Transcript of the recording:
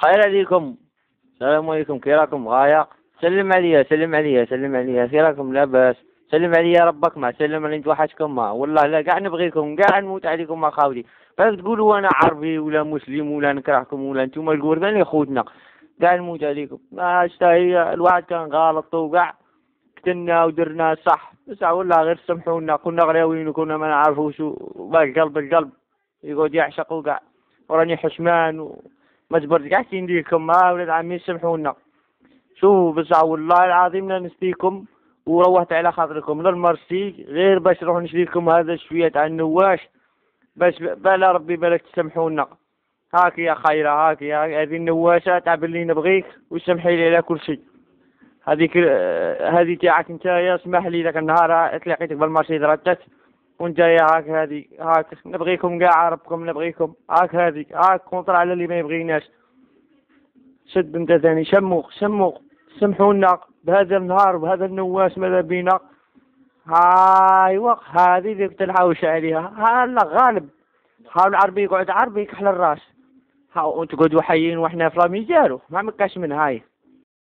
خير عليكم. السلام عليكم، كي راكم غاية؟ سلم عليا سلم عليا سلم عليا، كي راكم؟ لاباس. سلم عليا ربك ما سلم علي، نتوحشكم ما والله لا كاع نبغيكم، كاع نموت عليكم ما خاوتي. بس تقولوا انا عربي ولا مسلم ولا نكرهكم ولا نتوما القردان خوتنا، كاع نموت عليكم. ما هي الواحد كان غلط وكاع قتلنا ودرنا صح، بس والله غير سامحونا، كنا غراويين وكنا ما نعرفوش، القلب القلب يقعد يعشق وكاع، وراني حشمان وما جبرت كاع نديركم. ما ولاد عمي سامحونا، شوفوا بصح والله العظيم لا نسيكم، وروحت على خاطركم للمرسي غير باش نروح نشري لكم هذا شوية تاع النواش، باش بلا ربي بالك تسامحونا. هاك يا خيرة، هاك يا هذه النواشة تاع باللي نبغيك وسمحي لي على كل شيء. هذيك هذه تاعك انت، يا اسمح لي ذاك النهار تلاقيتك بالمرسي ردت، وانت يا هاك هذه هاك نبغيكم كاع ربكم نبغيكم. هاك هذه هاك كونطر على اللي ما يبغيناش. شد انت ثاني شموق شموق، سمحونا بهذا النهار وبهذا النواس ماذا بينا. هاي وق هذه اللي بتنحوش عليها، هلا غالب حاول عربي يقعد عربي كحل الراس. ها وانت قعدوا حيين واحنا في رامي جارو ما مكاش من هاي.